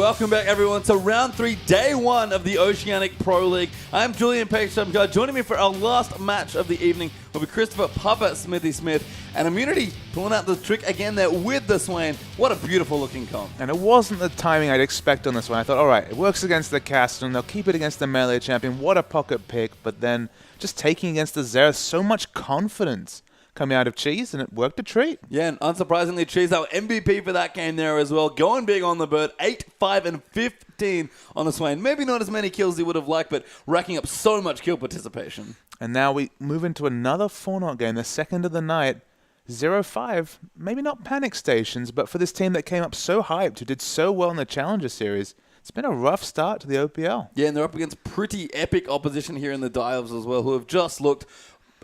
welcome back everyone to round 3, day 1 of the Oceanic Pro League. I'm Julian Page. Joining me for our last match of the evening will be Christopher Papa Smithy Smith, and Immunity pulling out the trick again there with the Swain. What a beautiful looking comp. And it wasn't the timing I'd expect on this one. I thought, all right, it works against the Castellan, they'll keep it against the melee champion. What a pocket pick, but then just taking against the Xerath, so much confidence coming out of Cheese, and it worked a treat. Yeah, and unsurprisingly, Cheese, our MVP for that game there as well. Going big on the bird, 8, 5, and 15 on the Swain. Maybe not as many kills he would have liked, but racking up so much kill participation. And now we move into another 4-0 game, the second of the night. 0-5, maybe not panic stations, but for this team that came up so hyped, who did so well in the Challenger Series, it's been a rough start to the OPL. Yeah, and they're up against pretty epic opposition here in the Dives as well, who have just looked,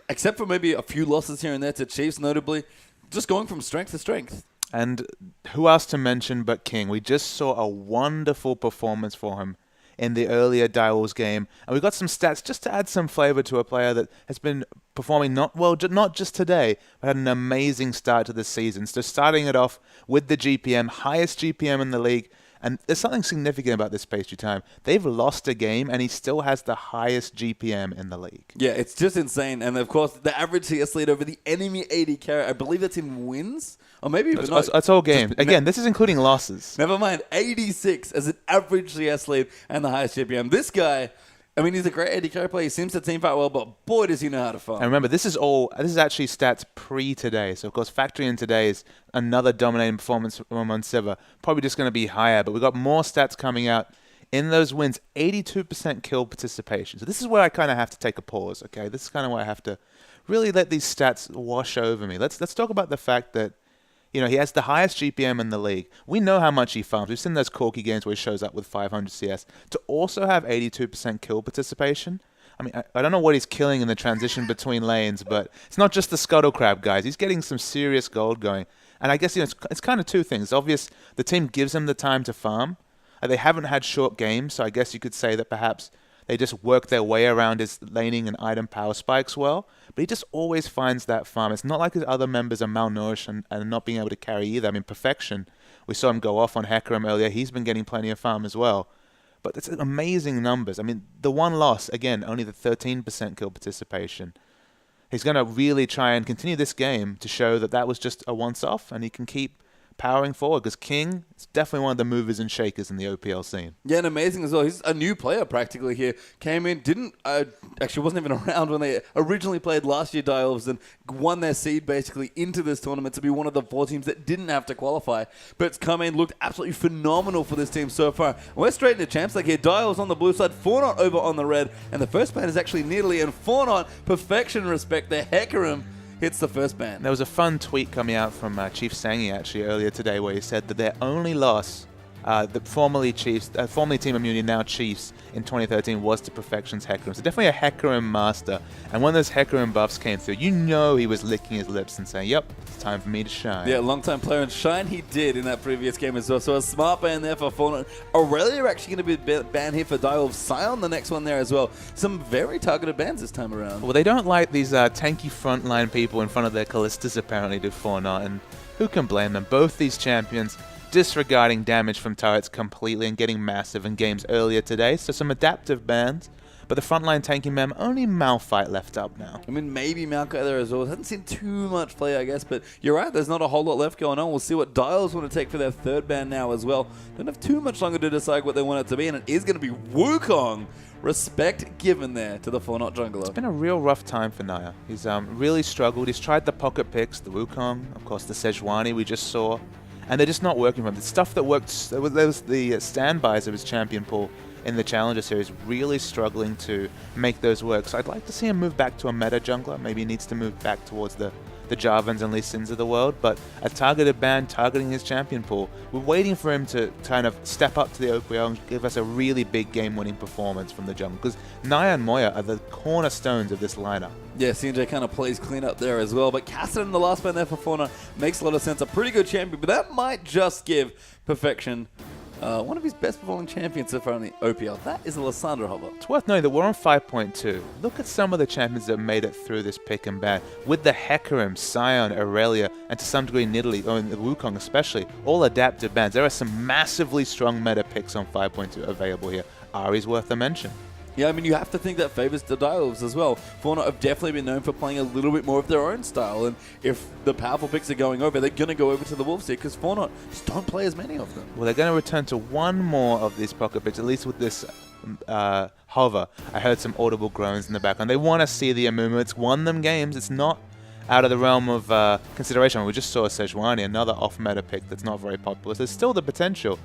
except for maybe a few losses here and there to Chiefs, notably, just going from strength to strength. And who else to mention but King? We just saw a wonderful performance for him in the earlier Dials game. And we got some stats just to add some flavor to a player that has been performing not just today, but had an amazing start to the season. So starting it off with the GPM, highest GPM in the league. And there's something significant about this pastry time. They've lost a game, and he still has the highest GPM in the league. Yeah, it's just insane. And, of course, the average CS lead over the enemy AD carry, I believe that's in wins? Or maybe even not. That's all games. Again, this is including losses. Never mind. 86 as an average CS lead and the highest GPM. This guy, I mean, he's a great AD carry player. He seems to team fight well, but boy, does he know how to farm. And remember, this is actually stats pre-today. So, of course, factoring in today is another dominating performance from Monsiva. Probably just going to be higher, but we've got more stats coming out. In those wins, 82% kill participation. So this is where I kind of have to take a pause, okay? This is kind of where I have to really let these stats wash over me. Let's talk about the fact that, you know, he has the highest GPM in the league. We know how much he farms. We've seen those Corky games where he shows up with 500 CS. To also have 82% kill participation, I mean, I don't know what he's killing in the transition between lanes, but it's not just the Scuttle Crab, guys. He's getting some serious gold going. And I guess, you know, it's kind of two things. It's obvious the team gives him the time to farm. They haven't had short games, so I guess you could say that perhaps they just work their way around his laning and item power spikes well. But he just always finds that farm. It's not like his other members are malnourished and not being able to carry either. I mean, Perfection, we saw him go off on Hecarim earlier. He's been getting plenty of farm as well. But it's amazing numbers. I mean, the one loss, again, only the 13% kill participation. He's going to really try and continue this game to show that that was just a once-off, and he can keep powering forward, because King is definitely one of the movers and shakers in the OPL scene. Yeah, and amazing as well. He's a new player practically here. Came in, actually wasn't even around when they originally played last year Dials and won their seed basically into this tournament to be one of the 4 teams that didn't have to qualify. But it's come in, looked absolutely phenomenal for this team so far. And we're straight into champs like here. Dials on the blue side, 4-0 over on the red, and the first ban is actually Nearly, and 4-0 Perfection respect the Hecarim hits the first ban. There was a fun tweet coming out from Chief Sangi actually earlier today where he said that their only loss, the formerly Team Immunity, now Chiefs, in 2013 was to Perfection's Hecarim. So definitely a Hecarim master. And when those Hecarim buffs came through, you know he was licking his lips and saying, yep, it's time for me to shine. Yeah, long-time player, and shine he did in that previous game as well. So a smart ban there for Fauna. Aurelia actually going to be banned here for Dial of Scion, the next one there as well. Some very targeted bans this time around. Well, they don't like these tanky frontline people in front of their Callistas apparently to Fauna, and who can blame them? Both these champions disregarding damage from turrets completely and getting massive in games earlier today. So some adaptive bans, but the frontline tanking mem, only Malphite left up now. I mean, maybe Malka there as well. Hasn't seen too much play, I guess, but you're right, there's not a whole lot left going on. We'll see what Dials want to take for their third ban now as well. Don't have too much longer to decide what they want it to be, and it is going to be Wukong. Respect given there to the 4-0 jungler. It's been a real rough time for Naya. He's really struggled. He's tried the pocket picks, the Wukong, of course the Sejuani we just saw, and they're just not working for him. The stuff that worked, there was the standbys of his champion pool in the Challenger Series, really struggling to make those work. So I'd like to see him move back to a meta jungler. Maybe he needs to move back towards the Jarvans and Lee Sins of the world, but a targeted ban targeting his champion pool. We're waiting for him to kind of step up to the OPL and give us a really big game-winning performance from the jungle, because Naya and Moya are the cornerstones of this lineup. Yeah, CJ kind of plays clean up there as well, but Cassidy in the last ban there for Fauna makes a lot of sense. A pretty good champion, but that might just give Perfection one of his best performing champions so far in the OPL. That is Lissandra Hover. It's worth noting that we're on 5.2. Look at some of the champions that made it through this pick and ban. With the Hecarim, Scion, Aurelia, and to some degree Nidalee, or the Wukong especially, all adaptive bans. There are some massively strong meta picks on 5.2 available here. Ari's worth a mention. Yeah, I mean, you have to think that favours the Direwolves as well. Fauna have definitely been known for playing a little bit more of their own style, and if the powerful picks are going over, they're going to go over to the Wolves here, because Fauna just don't play as many of them. Well, they're going to return to one more of these pocket picks, at least with this hover. I heard some audible groans in the background. They want to see the Amumu. It's won them games. It's not out of the realm of consideration. We just saw Sejuani, another off-meta pick that's not very popular. So there's still the potential.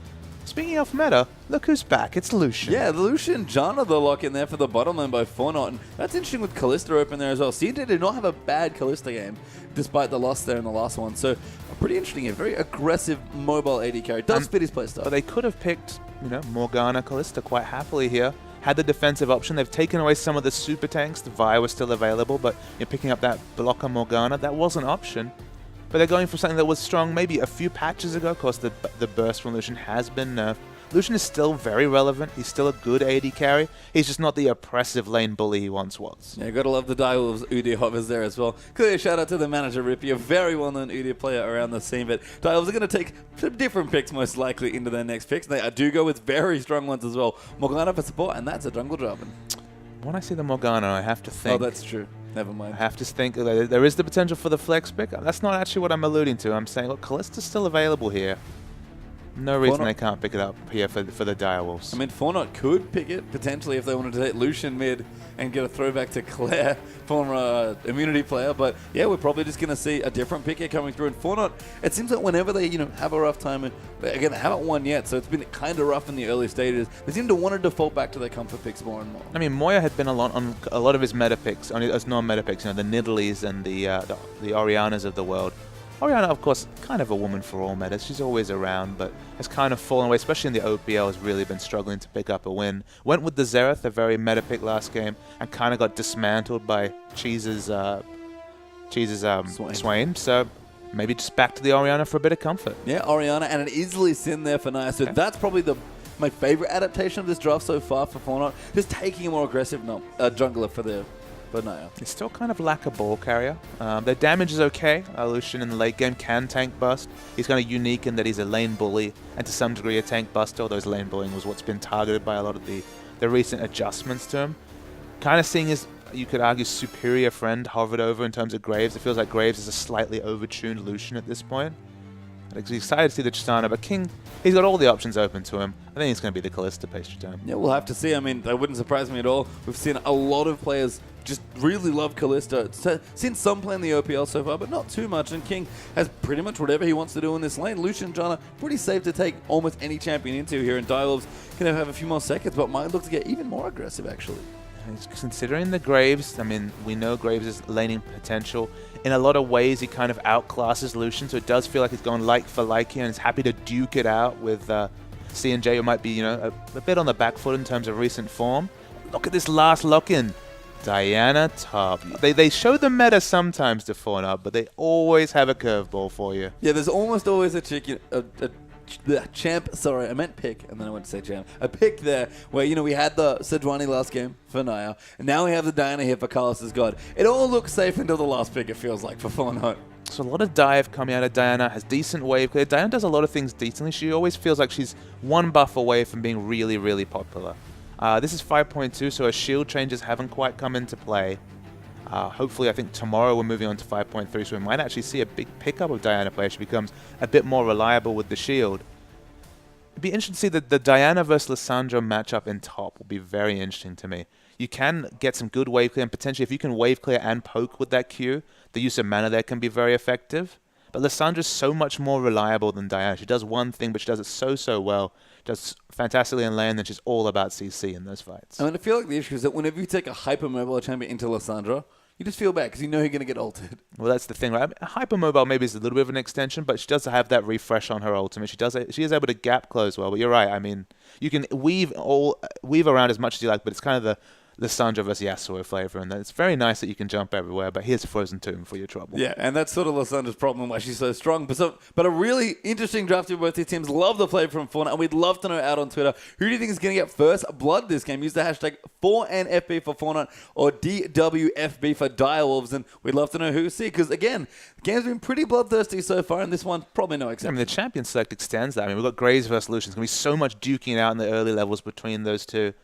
Speaking of meta, look who's back. It's Lucian. Yeah, Lucian, Janna the lock in there for the bottom lane by Fortnite. And that's interesting with Kalista open there as well. CJ did not have a bad Kalista game, despite the loss there in the last one. So, pretty interesting here. Very aggressive mobile AD carry. Does fit his playstyle. But they could have picked, Morgana, Kalista quite happily here. Had the defensive option. They've taken away some of the super tanks. The Vi was still available, but you're picking up that blocker Morgana. That was an option. But they're going for something that was strong maybe a few patches ago. Of course, the burst from Lucian has been nerfed. Lucian is still very relevant. He's still a good AD carry. He's just not the oppressive lane bully he once was. Yeah, gotta love the Direwolves Udyr hovers there as well. Clearly, shout out to the manager, Rippy, a very well-known Udyr player around the scene. But Direwolves are going to take some different picks most likely into their next picks. They do go with very strong ones as well. Morgana for support, and that's a jungle Jarvan. When I see the Morgana, I have to think. Oh, that's true. Never mind. I have to think there is the potential for the flex pick. That's not actually what I'm alluding to. I'm saying, look, Kalista's still available here. No reason they can't pick it up here for the Direwolves. I mean, Fortnite could pick it, potentially, if they wanted to take Lucian mid and get a throwback to Claire, former immunity player. But yeah, we're probably just going to see a different pick here coming through. And Fortnite, it seems like whenever they have a rough time, and again, they haven't won yet, so it's been kind of rough in the early stages. They seem to want to default back to their comfort picks more and more. I mean, Moya had been on a lot of his meta picks, on his non-meta picks, the Nidalees and the Orianas of the world. Oriana, of course, kind of a woman for all metas. She's always around, but has kind of fallen away, especially in the OPL, has really been struggling to pick up a win. Went with the Xerath, a very meta pick last game, and kind of got dismantled by Cheese's Swain. So maybe just back to the Oriana for a bit of comfort. Yeah, Oriana, and an easily Sin there for Naya. So that's probably my favorite adaptation of this draft so far for Fortnite. Just taking a more aggressive jungler for Naya. They still kind of lack a ball carrier. Their damage is okay. Lucian in the late game can tank bust. He's kind of unique in that he's a lane bully and to some degree a tank buster, although his lane bullying was what's been targeted by a lot of the recent adjustments to him. Kind of seeing his, you could argue, superior friend hovered over in terms of Graves. It feels like Graves is a slightly overtuned Lucian at this point. I'm excited to see the Tristana, but King, he's got all the options open to him. I think it's going to be the Kalista page return. Yeah, we'll have to see. I mean, that wouldn't surprise me at all. We've seen a lot of players just really love Kalista. Seen some play in the OPL so far, but not too much. And King has pretty much whatever he wants to do in this lane. Lucian, Janna, pretty safe to take almost any champion into here. And Direwolves can have a few more seconds, but might look to get even more aggressive, actually. Considering the Graves, I mean, we know Graves' laning potential. In a lot of ways, he kind of outclasses Lucian, so it does feel like he's going like for like here, and he's happy to duke it out with C&J, who might be, a bit on the back foot in terms of recent form. Look at this last lock-in. Diana top. They show the meta sometimes to Fortnite, but they always have a curveball for you. Yeah, there's almost always a champ, sorry, I meant pick, and then I went to say champ. A pick there where, we had the Sejuani last game for Naya, and now we have the Diana here for Carlos's God. It all looks safe until the last pick, it feels like, for Fortnite. So a lot of dive coming out of Diana, has decent wave clear. Diana does a lot of things decently. She always feels like she's one buff away from being really, really popular. This is 5.2, so her shield changes haven't quite come into play. Hopefully, I think tomorrow we're moving on to 5.3, so we might actually see a big pickup of Diana play. She becomes a bit more reliable with the shield. It'd be interesting to see the Diana versus Lissandra matchup in top will be very interesting to me. You can get some good wave clear, and potentially if you can wave clear and poke with that Q, the use of mana there can be very effective. But Lissandra's so much more reliable than Diana. She does one thing, but she does it so well. Does fantastically in lane, then she's all about CC in those fights. I mean, I feel like the issue is that whenever you take a hyper-mobile champion into Lissandra, you just feel bad because you know you're going to get ulted. Well, that's the thing, right? Hypermobile maybe is a little bit of an extension, but she does have that refresh on her ultimate. She is able to gap close well, but you're right. I mean, you can weave around as much as you like, but it's kind of Lissandra versus Yasuo flavor, and it's very nice that you can jump everywhere, but here's Frozen Tomb for your trouble. Yeah, and that's sort of Lissandra's problem, why she's so strong. But a really interesting draft here. Both these teams love the flavor from Fauna, and we'd love to know out on Twitter, who do you think is going to get first blood this game? Use the hashtag 4NFB for Fauna or DWFB for Direwolves, and we'd love to know who see, because again, the game's been pretty bloodthirsty so far, and this one probably no exception. I mean, the champion select extends that. I mean, we've got Graves versus Lucian. There's going to be so much duking out in the early levels between those two.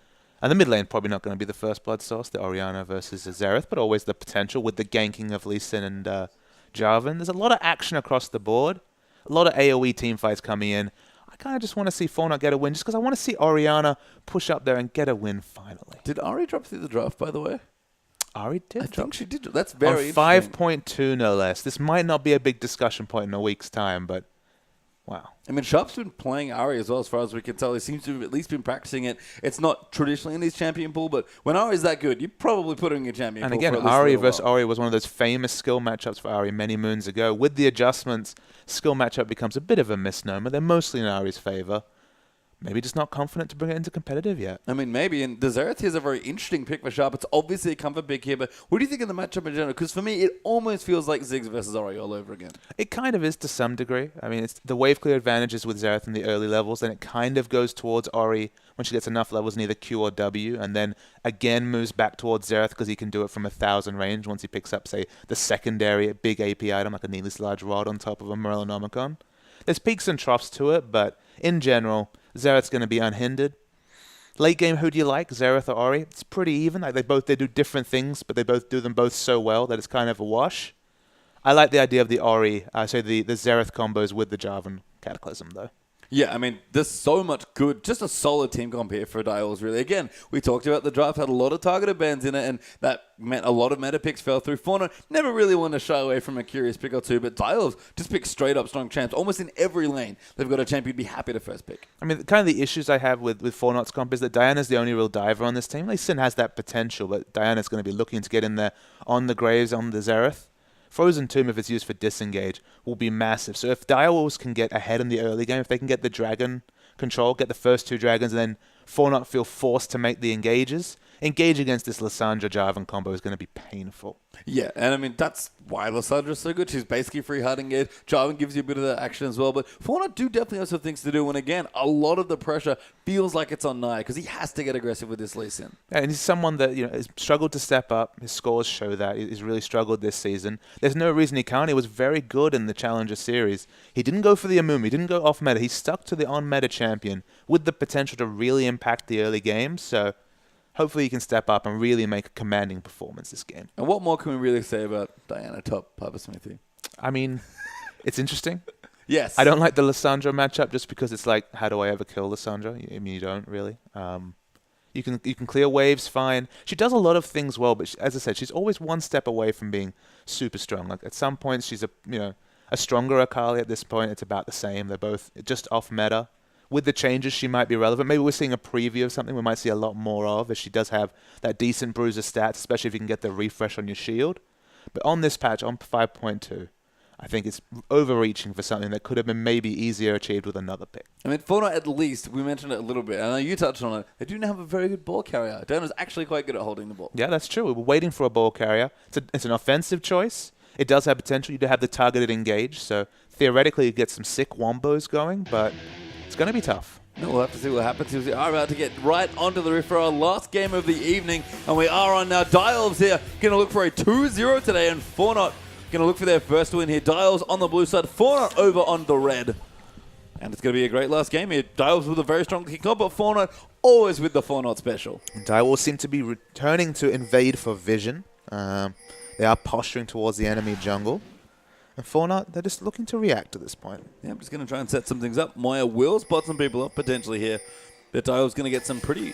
And the mid lane probably not going to be the first blood source, the Orianna versus Xerath, but always the potential with the ganking of Lee Sin and Jarvan. There's a lot of action across the board, a lot of AoE team fights coming in. I kind of just want to see Fortnite get a win, just because I want to see Orianna push up there and get a win finally. Did Ari drop through the draft, by the way? Ari did. I think she did. That's very on interesting. 5.2 no less. This might not be a big discussion point in a week's time, but wow. I mean, Sharp's been playing Ari as well, as far as we can tell. He seems to have at least been practicing it. It's not traditionally in his champion pool, but when Ari's that good, you probably put him in your champion and pool. again, for at least Ari a versus while. Ori was one of those famous skill matchups for Ari many moons ago. With the adjustments, skill matchup becomes a bit of a misnomer. They're mostly in Ari's favor. Maybe just not confident to bring it into competitive yet. I mean, maybe. And the Xerath here is a very interesting pick for Sharp. It's obviously a comfort pick here, but what do you think of the matchup in general? Because for me, it almost feels like Ziggs versus Ori all over again. It kind of is to some degree. I mean, it's the wave clear advantages with Xerath in the early levels, then it kind of goes towards Ori when she gets enough levels in either Q or W, and then again moves back towards Xerath because he can do it from 1,000 range once he picks up, say, the secondary big AP item like a needless large rod on top of a Morellonomicon. There's peaks and troughs to it, but in general, Xerath's going to be unhindered. Late game, who do you like, Xerath or Ori? It's pretty even. Like they do different things, but they both do them both so well that it's kind of a wash. I like the idea of the Ori, the Xerath combos with the Jarvan Cataclysm, though. Yeah, I mean, there's so much good, just a solid team comp here for Dials, really. Again, we talked about the draft, had a lot of targeted bans in it, and that meant a lot of meta picks fell through. Fauna never really wanted to shy away from a curious pick or two, but Dials just picked straight up strong champs. Almost in every lane, they've got a champ you'd be happy to first pick. I mean, kind of the issues I have with Fortnite's comp is that Diana's the only real diver on this team. Lee Sin has that potential, but Diana's going to be looking to get in there on the Graves, on the Xerath. Frozen Tomb, if it's used for disengage, will be massive. So if Direwolves can get ahead in the early game, if they can get the dragon control, get the first two dragons, and then Fortnite feel forced to make the engages, engage against this Lissandra Jarvan combo is going to be painful. Yeah, and I mean, that's why Lissandra's so good. She's basically free hard engage. Jarvan gives you a bit of that action as well, but Fortnite do definitely have some things to do, and again, a lot of the pressure feels like it's on Nia, because he has to get aggressive with this Lee Sin. Yeah, and he's someone that has struggled to step up. His scores show that. He's really struggled this season. There's no reason he can't. He was very good in the Challenger Series. He didn't go for the Amumi. He didn't go off meta. He stuck to the on-meta champion with the potential to really impact the early game, so hopefully he can step up and really make a commanding performance this game. And what more can we really say about Diana top Papa Smithy? I mean, it's interesting. Yes. I don't like the Lissandra matchup just because it's like, how do I ever kill Lissandra? I mean, you don't really. You can clear waves fine. She does a lot of things well, but as I said, she's always one step away from being super strong. Like at some points, she's a stronger Akali. At this point, it's about the same. They're both just off meta. With the changes, she might be relevant. Maybe we're seeing a preview of something we might see a lot more of, as she does have that decent bruiser stats, especially if you can get the refresh on your shield. But on this patch, on 5.2, I think it's overreaching for something that could have been maybe easier achieved with another pick. I mean, Fortnite at least, we mentioned it a little bit, and I know you touched on it, they do now have a very good ball carrier. Diana's actually quite good at holding the ball. Yeah, that's true. We were waiting for a ball carrier. It's an offensive choice. It does have potential. You do have the targeted engage, so theoretically you get some sick wombos going, but it's going to be tough. No, we'll have to see what happens. We are about to get right onto the riff for our last game of the evening, and we are on now. Dials here going to look for a 2-0 today, and Fortnite going to look for their first win here. Dials on the blue side, Fortnite over on the red. And it's going to be a great last game here. Dials with a very strong kick-off, but Fortnite always with the Fortnite special. Dials seem to be returning to invade for vision. They are posturing towards the enemy jungle. And Fortnite, they're just looking to react at this point. Yeah, I'm just going to try and set some things up. Moya will spot some people up potentially here. But Dial's going to get some pretty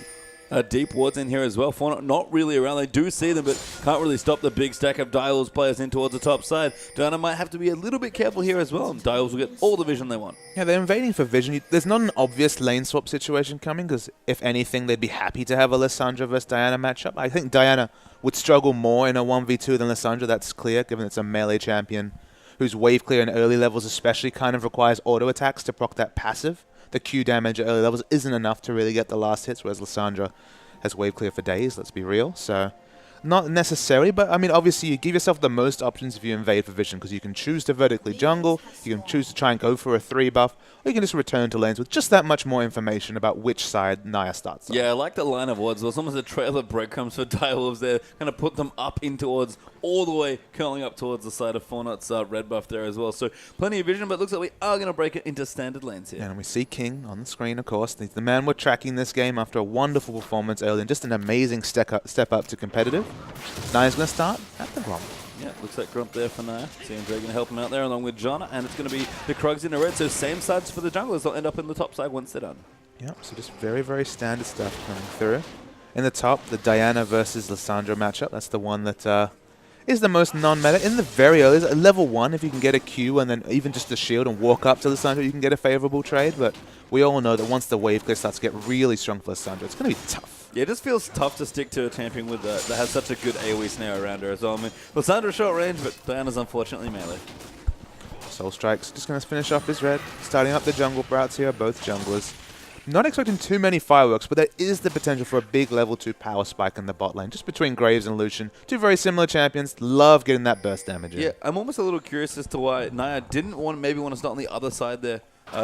deep wards in here as well. Fortnite not really around. They do see them, but can't really stop the big stack of Dial's players in towards the top side. Diana might have to be a little bit careful here as well. Dials will get all the vision they want. Yeah, they're invading for vision. There's not an obvious lane swap situation coming, because if anything, they'd be happy to have a Lissandra versus Diana matchup. I think Diana would struggle more in a 1v2 than Lissandra. That's clear, given it's a melee champion whose wave clear in early levels especially kind of requires auto attacks to proc that passive. The Q damage at early levels isn't enough to really get the last hits, whereas Lissandra has wave clear for days, let's be real. So not necessary, but I mean, obviously you give yourself the most options if you invade for vision, because you can choose to vertically jungle, you can choose to try and go for a 3 buff, or you can just return to lanes with just that much more information about which side Naya starts on. Yeah, I like the line of words. It was almost a trail of breadcrumbs for Direwolves there. Kind of put them up in towards, all the way curling up towards the side of Fortnite's red buff there as well. So plenty of vision, but it looks like we are going to break it into standard lanes here. And we see King on the screen, of course. He's the man we're tracking this game after a wonderful performance early and just an amazing step up to competitive. Naya's going to start at the Gromp. Yeah, looks like Grump there for Naya. CMJ going to help him out there along with Jana, and it's going to be the Krugs in the red. So same sides for the junglers. They'll end up in the top side once they're done. Yep, so just very, very standard stuff coming through. In the top, the Diana versus Lissandra matchup. That's the one that is the most non-meta. In the very early, level 1, if you can get a Q and then even just a shield and walk up to Lissandra, you can get a favorable trade. But we all know that once the wave clear starts to get really strong for Lissandra, it's going to be tough. Yeah, it just feels tough to stick to a champion with that has such a good AoE snare around her as well. I mean, Lissandra's short range, but Diana's unfortunately melee. Soul Strike's just going to finish off his red. Starting up the jungle routes here, both junglers. Not expecting too many fireworks, but there is the potential for a big level 2 power spike in the bot lane, just between Graves and Lucian. Two very similar champions. Love getting that burst damage in. Yeah, I'm almost a little curious as to why Naya didn't maybe want to start on the other side there.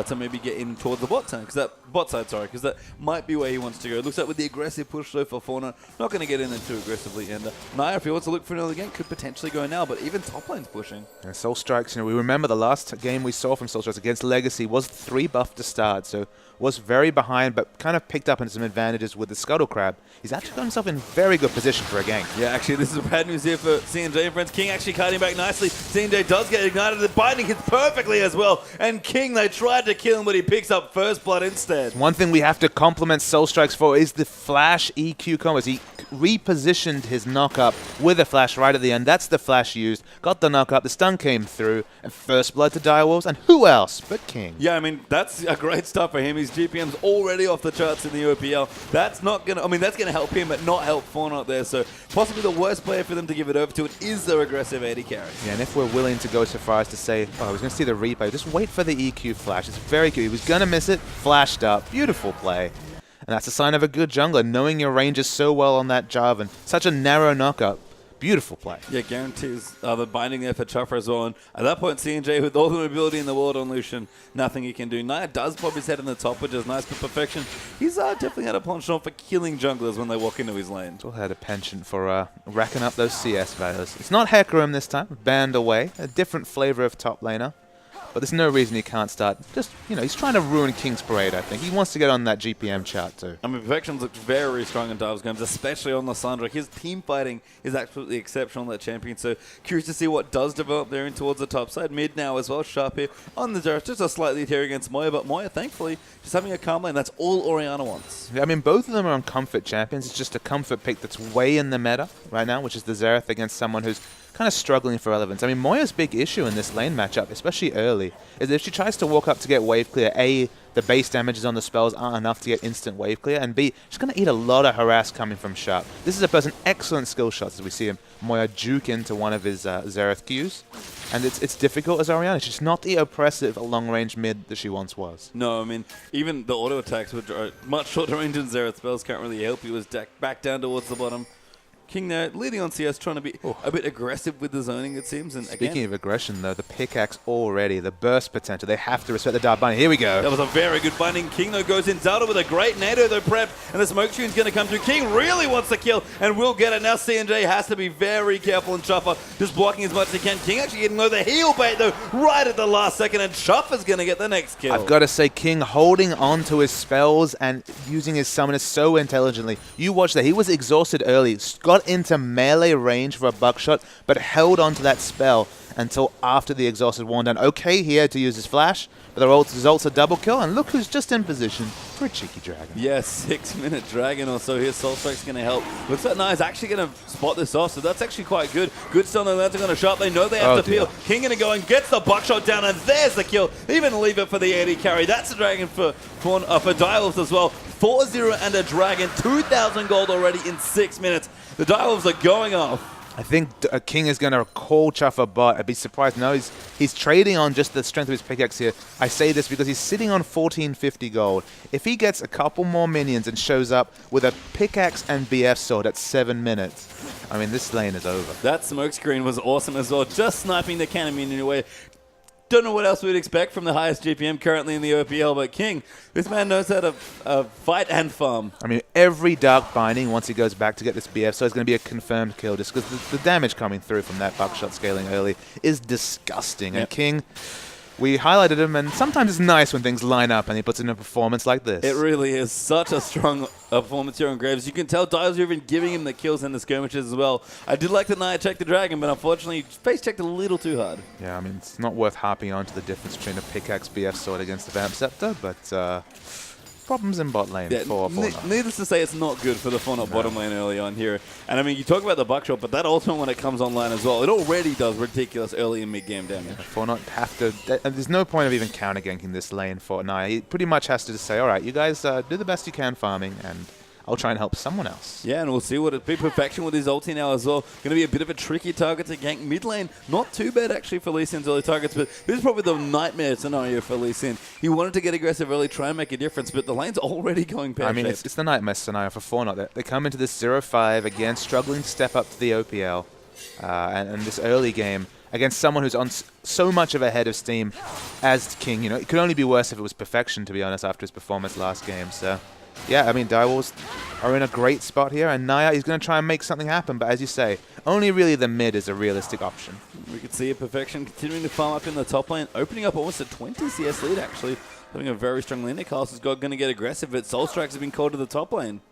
To maybe get in towards the bot side, because that might be where he wants to go. It looks like with the aggressive push though for Fauna, not going to get in there too aggressively. And Naya, if he wants to look for another game, could potentially go now. But even top lane's pushing. Yeah, Soul Strikes, we remember the last game we saw from Soul Strikes against Legacy was 3 buff to start, so was very behind, but kind of picked up into some advantages with the Scuttle Crab. He's actually got himself in very good position for a gank. Yeah, actually, this is bad news here for CNJ and friends. King actually kiting back nicely. CNJ does get ignited. The binding hits perfectly as well. And King, they tried to kill him, but he picks up first blood instead. One thing we have to compliment Soul Strikes for is the flash EQ combos. He repositioned his knock-up with a flash right at the end. That's the flash used. Got the knock-up. The stun came through. And first blood to Direwolves. And who else but King? Yeah, I mean, that's a great stuff for him. His GPM's already off the charts in the OPL. That's not going to... I mean, that's going to help him, but not help Fortnite there. So possibly the worst player for them to give it over to it is their aggressive AD carry. Yeah, and if we're willing to go so far as to say, oh, I was going to see the replay, just wait for the EQ flash. It's very good. He was going to miss it. Flashed up. Beautiful play. And that's a sign of a good jungler, knowing your ranges so well on that Jarvan. Such a narrow knockup. Beautiful play. Yeah, guarantees the binding there for Chuffer as well. And at that point, CNJ, with all the mobility in the world on Lucian, nothing he can do. Naya does pop his head in the top, which is nice for perfection. He's definitely had a penchant for killing junglers when they walk into his lane. Still had a penchant for racking up those CS values. It's not Hecarim this time, banned away. A different flavor of top laner. But there's no reason he can't start. Just, he's trying to ruin King's Parade, I think. He wants to get on that GPM chart, too. I mean, Perfection's looked very strong in Dive's games, especially on Lissandra. His team fighting is absolutely exceptional on that champion. So, curious to see what does develop there in towards the top side. Mid now as well. Sharp here on the Zereth. Just a slightly tear against Moya, but Moya, thankfully, just having a calm lane. That's all Orianna wants. Yeah, I mean, both of them are on comfort champions. It's just a comfort pick that's way in the meta right now, which is the Zereth against someone who's kind of struggling for relevance. I mean, Moya's big issue in this lane matchup, especially early, is if she tries to walk up to get wave clear, A, the base damages on the spells aren't enough to get instant wave clear, and B, she's going to eat a lot of harass coming from Sharp. This is a person, excellent skill shots as we see him, Moya juke into one of his Zereth Qs, and it's difficult as Orianna. She's not the oppressive long-range mid that she once was. No, I mean, even the auto attacks, which are much shorter range than Zereth spells, can't really help. He was back down towards the bottom. King there, leading on CS, trying to be a bit aggressive with the zoning, it seems. And speaking of aggression, though, the pickaxe already, the burst potential, they have to respect the dark binding. Here we go. That was a very good binding. King, though, goes in. Zelda with a great NATO, though, prep. And the smoke tune's going to come through. King really wants the kill and will get it. Now CNJ has to be very careful, and Chuffer just blocking as much as he can. King actually getting low. The heal bait, though, right at the last second, and Chuffer's going to get the next kill. I've got to say, King holding on to his spells and using his summoners so intelligently. You watch that. He was exhausted early, got into melee range for a buckshot, but held on to that spell until after the exhaust had worn down. Okay, he had to use his flash, but the results a double kill, and look who's just in position for a cheeky dragon. Yeah, 6-minute dragon or so here. Soul Strike's going to help. Looks like Naya's actually going to spot this off, so that's actually quite good. Good stun on the going to Sharp. They know they have to peel. King going to go and gets the buckshot down, and there's the kill. Even leave it for the AD carry. That's a dragon for Direwolves as well. 4-0 and a dragon. 2,000 gold already in 6 minutes. The Direwolves are going off. I think King is going to call Chuffa bot. I'd be surprised. No, he's trading on just the strength of his pickaxe here. I say this because he's sitting on 1450 gold. If he gets a couple more minions and shows up with a pickaxe and BF sword at 7 minutes, I mean, this lane is over. That smoke screen was awesome as well. Just sniping the cannon minion away. Don't know what else we'd expect from the highest GPM currently in the OPL, but King, this man knows how to fight and farm. I mean, every Dark Binding, once he goes back to get this BF, so it's going to be a confirmed kill, just because the damage coming through from that buckshot scaling early is disgusting. Yep. And King, we highlighted him, and sometimes it's nice when things line up and he puts in a performance like this. It really is such a strong performance here on Graves. You can tell Dials are even giving him the kills and the skirmishes as well. I did like that Naya checked the Dragon, but unfortunately, face checked a little too hard. Yeah, I mean, it's not worth harping on to the difference between a pickaxe BF sword against the Vamp Scepter, but problems in bot lane for Needless to say, it's not good for the Fortnite bottom lane early on here. And I mean, you talk about the buckshot, but that ultimate when it comes online as well, it already does ridiculous early and mid-game damage. Fortnite have to... There's no point of even counter-ganking this lane for Naya. He pretty much has to just say, all right, you guys do the best you can farming, and I'll try and help someone else. Yeah, and we'll see what it be. Perfection with his ulti now as well. Going to be a bit of a tricky target to gank mid lane. Not too bad actually for Lee Sin's early targets, but this is probably the nightmare scenario for Lee Sin. He wanted to get aggressive early, try and make a difference, but the lane's already going pear-shaped. I mean, it's the nightmare scenario for Fortnite. They come into this 0-5, again, struggling to step up to the OPL, and this early game against someone who's on so much of a head of steam as King. You know, it could only be worse if it was Perfection, to be honest, after his performance last game, so... Yeah, I mean, Direwolves are in a great spot here, and Naya is going to try and make something happen, but as you say, only really the mid is a realistic option. We can see a Perfection continuing to farm up in the top lane, opening up almost a 20 CS lead, actually. Having a very strong lane. Carlos is going to get aggressive, but Soul Strikes have been called to the top lane.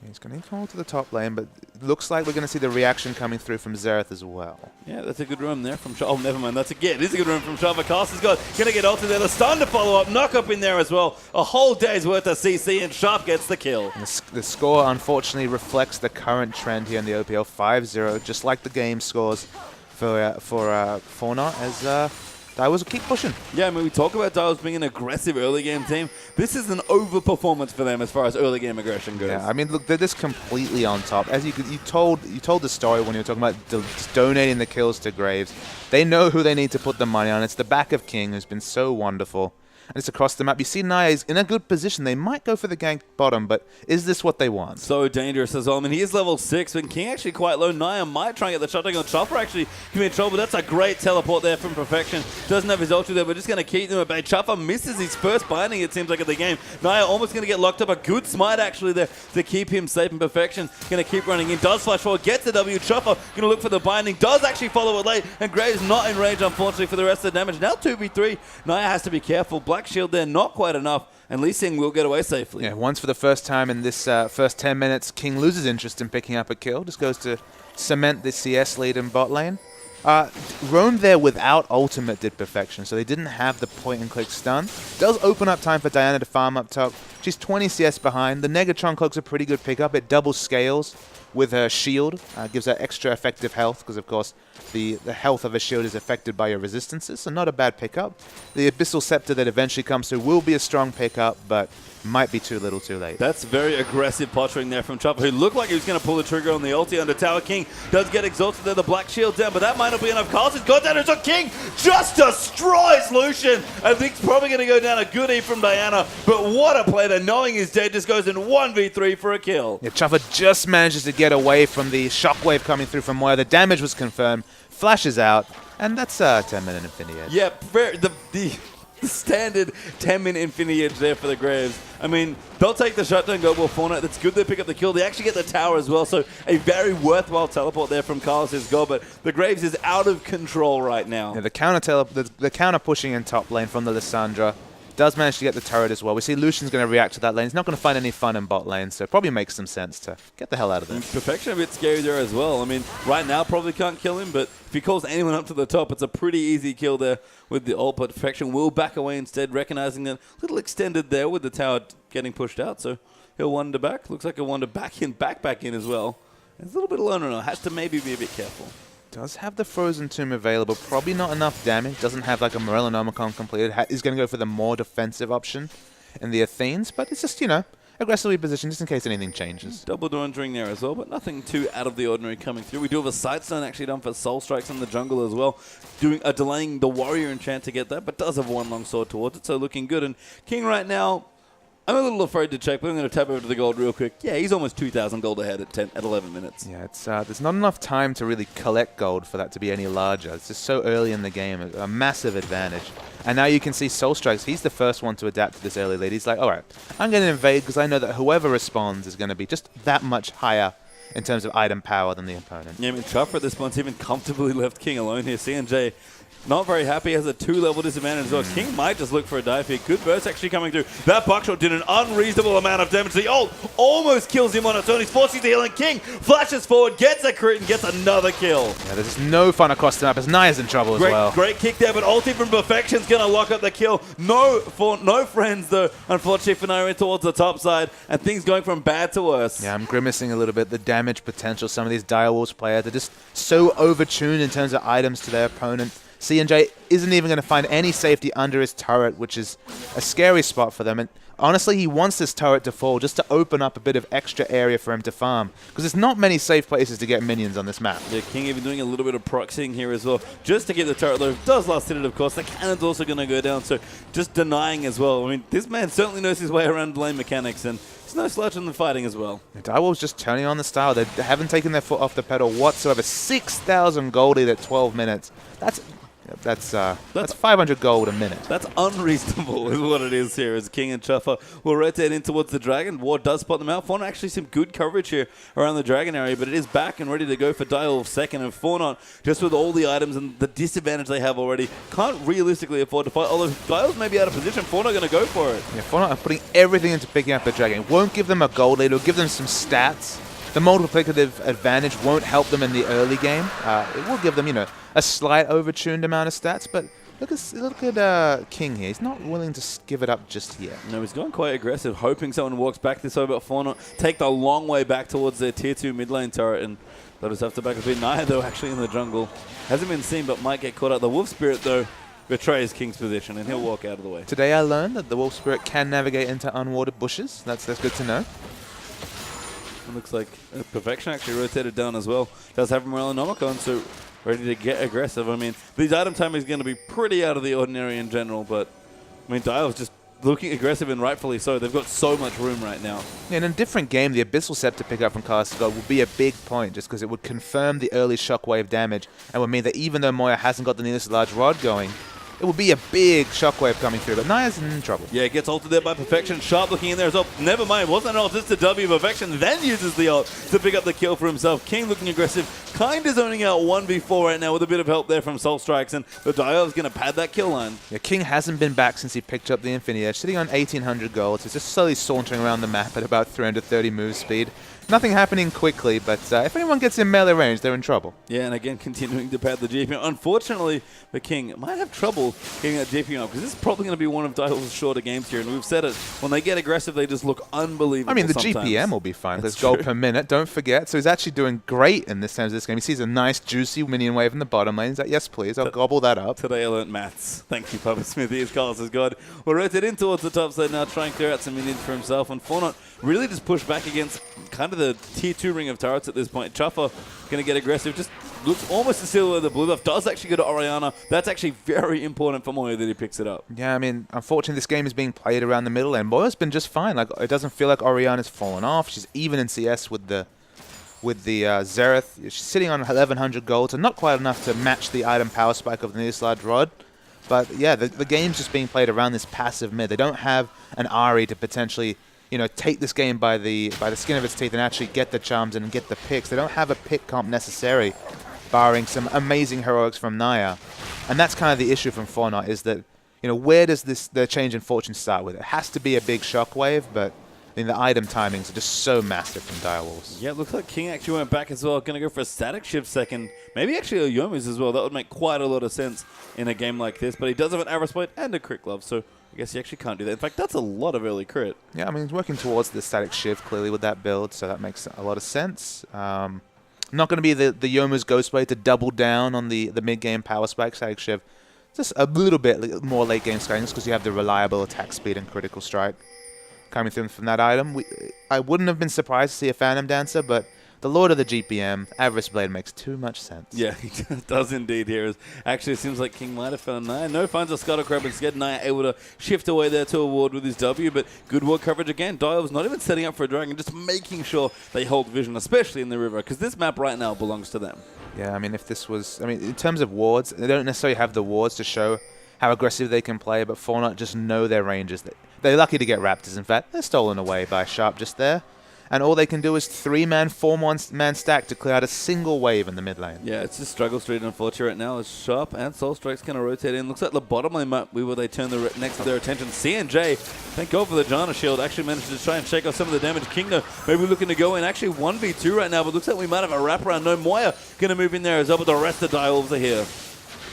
He's going to call to the top lane, but it looks like we're going to see the reaction coming through from Xerath as well. Yeah, that's a good roam there from Oh, never mind. It is a good roam from Shava. Carlos is going to get ulted there. The stun to follow up. Knock up in there as well. A whole day's worth of CC, and Sharp gets the kill. And the score, unfortunately, reflects the current trend here in the OPL 5-0, just like the game scores for Fortnite, as Dials will keep pushing. Yeah, I mean, we talk about Dials being an aggressive early game team. This is an overperformance for them as far as early game aggression goes. Yeah, I mean, look, they're just completely on top. As you told the story when you were talking about donating the kills to Graves. They know who they need to put the money on. It's the back of King, who's been so wonderful. And it's across the map. You see Naya is in a good position. They might go for the gank bottom, but is this what they want? So dangerous as well. I mean, he is level 6, but King actually quite low. Naya might try and get the shot on Chopper actually can be in trouble. That's a great teleport there from Perfection. Doesn't have his ulti there, but just going to keep them at bay. Chopper misses his first binding, it seems like, of the game. Naya almost going to get locked up. A good smite actually there to keep him safe, and Perfection going to keep running in. Does flash forward, gets the W. Chopper going to look for the binding. Does actually follow it late, and Graves not in range, unfortunately, for the rest of the damage. Now 2v3. Naya has to be careful. Black Shield there, not quite enough, and Lee Sin will get away safely. Yeah, once for the first time in this first 10 minutes, King loses interest in picking up a kill. Just goes to cement the CS lead in bot lane. Roamed there without ultimate did Perfection, so they didn't have the point-and-click stun. Does open up time for Diana to farm up top. She's 20 CS behind. The Negatron Cloak's a pretty good pickup. It double scales with her shield. Gives her extra effective health, because of course the health of a shield is affected by your resistances, so not a bad pickup. The Abyssal Scepter that eventually comes through will be a strong pickup, but might be too little too late. That's very aggressive posturing there from Chopper, who looked like he was going to pull the trigger on the ulti under Tower. King does get exalted there, the Black Shield down, but that might not be enough. Carlson's got down, so King just destroys Lucian. I think it's probably going to go down a good E from Diana, but what a play there, knowing he's dead, just goes in 1v3 for a kill. Yeah, Chopper just manages to get away from the shockwave coming through from Moya. The damage was confirmed, flashes out, and that's 10-minute Infinity Edge. Yeah, the standard 10-minute Infinity Edge there for the Graves. I mean, they'll take the shutdown and go, well, Fortnite, that's good they pick up the kill. They actually get the tower as well, so a very worthwhile teleport there from Carlos' goal, but the Graves is out of control right now. Yeah, the counter pushing in top lane from the Lissandra does manage to get the turret as well. We see Lucian's going to react to that lane. He's not going to find any fun in bot lane, so it probably makes some sense to get the hell out of there. Perfection a bit scary there as well. I mean, right now probably can't kill him, but if he calls anyone up to the top, it's a pretty easy kill there with the ult, but Perfection will back away instead, recognizing that a little extended there with the tower getting pushed out, so he'll wander back. Looks like he'll wander back in as well. It's a little bit alone right now. Has to maybe be a bit careful. Does have the Frozen Tomb available. Probably not enough damage. Doesn't have like a Morellonomicon completed. Is going to go for the more defensive option in the Athenes. But it's just, you know, aggressively positioned just in case anything changes. Double Dundering there as well, but nothing too out of the ordinary coming through. We do have a Sight Stone actually done for Soul Strikes in the jungle as well, delaying the Warrior enchant to get that, but does have one long sword towards it, so looking good. And King right now, I'm a little afraid to check, but I'm going to tap over to the gold real quick. Yeah, he's almost 2,000 gold ahead at 11 minutes. Yeah, it's there's not enough time to really collect gold for that to be any larger. It's just so early in the game, a massive advantage. And now you can see Soul Strikes, he's the first one to adapt to this early lead. He's like, all right, I'm going to invade because I know that whoever responds is going to be just that much higher in terms of item power than the opponent. Yeah, I mean, Chuffer at this point's even comfortably left King alone here. CNJ not very happy, has a 2-level disadvantage as well. King might just look for a dive here. Good burst actually coming through. That buckshot did an unreasonable amount of damage. The ult almost kills him on its own. He's forcing to heal, and King flashes forward, gets a crit, and gets another kill. Yeah, there's no fun across the map as Naya's in trouble as well. Great kick there, but ulti from Perfection's going to lock up the kill. No friends, though, unfortunately, for Naya towards the top side, and things going from bad to worse. Yeah, I'm grimacing a little bit. The damage potential, some of these Direwolves players, they're just so overtuned in terms of items to their opponent. CNJ isn't even going to find any safety under his turret, which is a scary spot for them. And honestly, he wants this turret to fall just to open up a bit of extra area for him to farm, because there's not many safe places to get minions on this map. Yeah, King even doing a little bit of proxying here as well, just to get the turret low. Does last hit it, of course. The cannon's also going to go down, so just denying as well. I mean, this man certainly knows his way around lane mechanics, and he's no slouch in the fighting as well. The Direwolves just turning on the style. They haven't taken their foot off the pedal whatsoever. 6,000 gold lead at 12 minutes. That's 500 gold a minute. That's unreasonable is what it is here as King and Chuffer will rotate in towards the Dragon. Ward does spot them out. Fauna actually some good coverage here around the Dragon area, but it is back and ready to go for Direwolf second. And Fauna, just with all the items and the disadvantage they have already, can't realistically afford to fight. Although Direwolf may be out of position, Fauna going to go for it. Yeah, Fauna are putting everything into picking up the Dragon. It won't give them a gold lead. It'll give them some stats. The multiplicative advantage won't help them in the early game. It will give them, a slight overtuned amount of stats, but look at King here. He's not willing to give it up just yet. No, he's gone quite aggressive, hoping someone walks back this way, but Fauna take the long way back towards their tier 2 mid lane turret, and they'll just have to back up in. Naya, though, actually in the jungle. Hasn't been seen, but might get caught out. The Wolf Spirit, though, betrays King's position, and he'll walk out of the way. Today I learned that the Wolf Spirit can navigate into unwatered bushes. That's good to know. It looks like Perfection actually rotated down as well. Does have Morellonomicon, so ready to get aggressive. I mean, these item timing is going to be pretty out of the ordinary in general, but I mean, Dial's just looking aggressive, and rightfully so. They've got so much room right now. Yeah, in a different game, the Abyssal Scepter pick up from Caster God would be a big point, just because it would confirm the early shockwave damage, and would mean that even though Moya hasn't got the nearest large rod going, it will be a big shockwave coming through, but Naya's in trouble. Yeah, gets ulted there by Perfection. Sharp looking in there as well. Never mind, wasn't an ult, just a W. Perfection then uses the ult to pick up the kill for himself. King looking aggressive, kind of zoning out 1v4 right now with a bit of help there from Soul Strikes, and the Dio is going to pad that kill line. Yeah, King hasn't been back since he picked up the Infinity Edge, sitting on 1,800 gold. He's just slowly sauntering around the map at about 330 move speed. Nothing happening quickly, but if anyone gets in melee range, they're in trouble. Yeah, and again, continuing to pad the GP. Unfortunately, the King might have trouble getting that GP up, because this is probably going to be one of Dial's shorter games here, and we've said it, when they get aggressive, they just look unbelievable. I mean, the sometimes. GPM will be fine. There's gold per minute, don't forget. So he's actually doing great in this terms of this game. He sees a nice, juicy minion wave in the bottom lane. He's like, yes, please, I'll gobble that up. Today I learnt maths. Thank you, Papa Smithy. As Carlos has got. We'll rotate in towards the top side now, try and clear out some minions for himself, and Fauna really just push back against kind of the tier 2 ring of turrets at this point. Chuffer going to get aggressive, just looks almost to steal the blue buff. Does actually go to Oriana. That's actually very important for Moya that he picks it up. Yeah, I mean, unfortunately, this game is being played around the middle, and Moya's been just fine. Like, it doesn't feel like Oriana's fallen off. She's even in CS with the Xerath. She's sitting on 1,100 gold, so not quite enough to match the item power spike of the nearest large rod. But yeah, the game's just being played around this passive mid. They don't have an Ahri to potentially, take this game by the skin of its teeth and actually get the charms and get the picks. They don't have a pick comp necessary, barring some amazing heroics from Naya. And that's kind of the issue from Fauna, is that, where does the change in fortune start with? It has to be a big shockwave, but I mean, the item timings are just so massive from Direwolves. Yeah, it looks like King actually went back as well. Going to go for a static shift second. Maybe actually a Yomu's as well. That would make quite a lot of sense in a game like this. But he does have an arrow split and a crit glove, so I guess he actually can't do that. In fact, that's a lot of early crit. Yeah, I mean, he's working towards the static shift clearly with that build, so that makes a lot of sense. Not going to be the Yomu's Ghostblade to double down on the mid-game power spike static shift. Just a little bit more late-game scaling, just because you have the reliable attack speed and critical strike. coming through from that item. I wouldn't have been surprised to see a Phantom Dancer, but the Lord of the GPM, Avarice Blade, makes too much sense. Yeah, he does indeed here. Actually, it seems like King might have found Naya. No, finds a Scuttle Crab instead. Naya able to shift away there to a ward with his W, but good ward coverage again. Dial's not even setting up for a dragon, just making sure they hold vision, especially in the river, because this map right now belongs to them. Yeah, I mean, if this was... I mean, in terms of wards, they don't necessarily have the wards to show how aggressive they can play, but Fortnite just know their ranges. They're lucky to get Raptors, in fact. They're stolen away by Sharp just there. And all they can do is 3-man, 4-man stack to clear out a single wave in the mid lane. Yeah, it's just struggle street, unfortunately, right now. As Sharp and Soul Strike's kind of rotate in. Looks like the bottom lane might be where they turn next to their attention. CNJ, thank God for the Janna shield, actually managed to try and shake off some of the damage. Kingdom maybe looking to go in. Actually 1v2 right now, but looks like we might have a wraparound. No Moya going to move in there as well, but the rest of the Direwolves are here.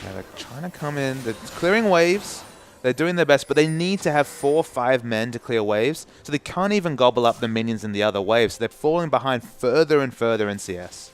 Yeah, they're trying to come in. They're clearing waves. They're doing their best, but they need to have 4 or 5 men to clear waves, so they can't even gobble up the minions in the other waves. So they're falling behind further and further in CS.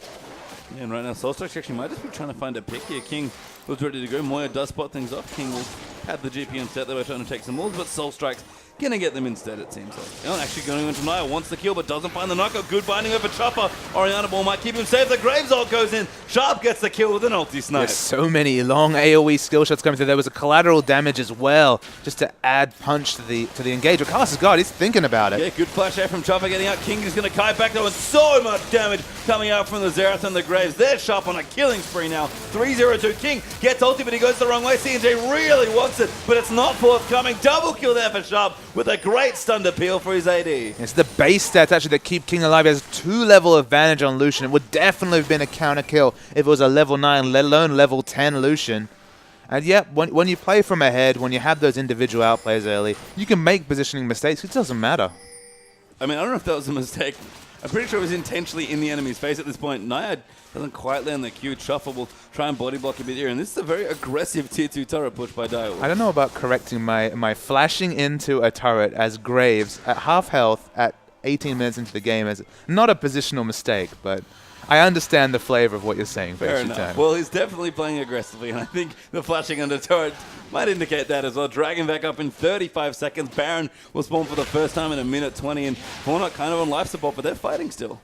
Yeah, and right now Soulstrike actually might just be trying to find a pick here. King was ready to go. Moya does spot things off. King will have the GPM set. They were trying to take some walls, but Soulstrike's going to get them instead, it seems like. You know, actually going into Naya, wants the kill, but doesn't find the knockout. Good binding over Chopper. Oriana Ball might keep him safe. The Graves ult goes in. Sharp gets the kill with an ulti snipe. There's so many long AoE skill shots coming through. There was a collateral damage as well, just to add punch to the engagement. Carlos has got, he's thinking about it. Yeah, good flash there from Chopper getting out. King is going to kite back though, and so much damage coming out from the Xerath and the Graves. They're Sharp on a killing spree now. 3-0-2. King gets ulti, but he goes the wrong way. CNJ really wants it, but it's not forthcoming. Double kill there for Sharp with a great stunned appeal for his AD. It's the base stats actually that keep King alive. He has 2-level advantage on Lucian. It would definitely have been a counter kill if it was a level 9, let alone level 10 Lucian. And yeah, when you play from ahead, when you have those individual outplays early, you can make positioning mistakes. It doesn't matter. I mean, I don't know if that was a mistake. I'm pretty sure it was intentionally in the enemy's face at this point. Naya doesn't quite land the Q. Chopper will try and body block a bit here. And this is a very aggressive tier 2 turret push by Direwolf. I don't know about correcting my flashing into a turret as Graves at half health at 18 minutes into the game as not a positional mistake, but I understand the flavor of what you're saying. Fair enough. Well, he's definitely playing aggressively, and I think the flashing under turret might indicate that as well. Dragon back up in 35 seconds. Baron will spawn for the first time in a minute 20, and Fortnite kind of on life support, but they're fighting still.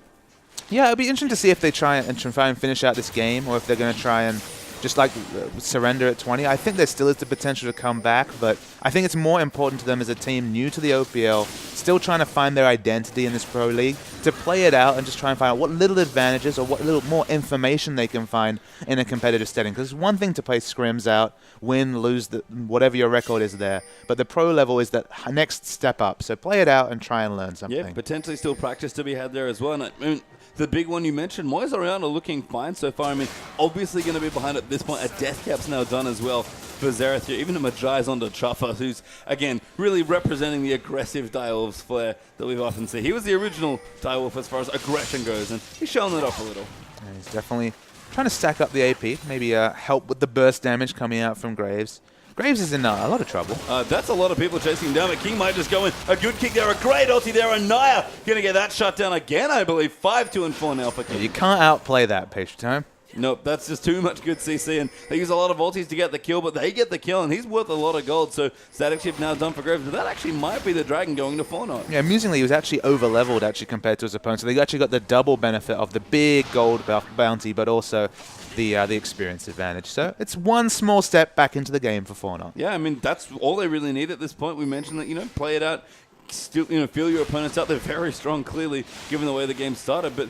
Yeah, it'll be interesting to see if they try and finish out this game, or if they're going to try and just like surrender at 20. I think there still is the potential to come back, but I think it's more important to them as a team new to the OPL, still trying to find their identity in this pro league, to play it out and just try and find out what little advantages or what little more information they can find in a competitive setting. Because it's one thing to play scrims out, win, lose, whatever your record is there, but the pro level is that next step up. So play it out and try and learn something. Yeah, potentially still practice to be had there as well. And I mean, the big one you mentioned, Moyes Oriana looking fine so far. I mean, obviously going to be behind at this point. A death cap's now done as well for Xerath here. Even a Magi's onto Chopper, who's, again, really representing the aggressive Direwolf's flair that we've often seen. He was the original Direwolf as far as aggression goes, and he's shown it off a little. And he's definitely trying to stack up the AP, maybe help with the burst damage coming out from Graves. Graves is in a lot of trouble. That's a lot of people chasing him down, but King might just go in. A good kick there, a great ulti there, and Naya going to get that shut down again, I believe. 5-2-4 now for King. Yeah, you can't outplay that, Patient Time. Nope, that's just too much good CC, and they use a lot of ultis to get the kill, but they get the kill, and he's worth a lot of gold, so static shift now done for Graves, but that actually might be the Dragon going to Fortnite. Yeah, amusingly, he was actually over-leveled actually compared to his opponent, so they actually got the double benefit of the big gold bounty, but also the experience advantage. So it's one small step back into the game for Fortnite. Yeah, I mean, that's all they really need at this point. We mentioned that, you know, play it out, still, you know, feel your opponents out. They're very strong, clearly, given the way the game started, but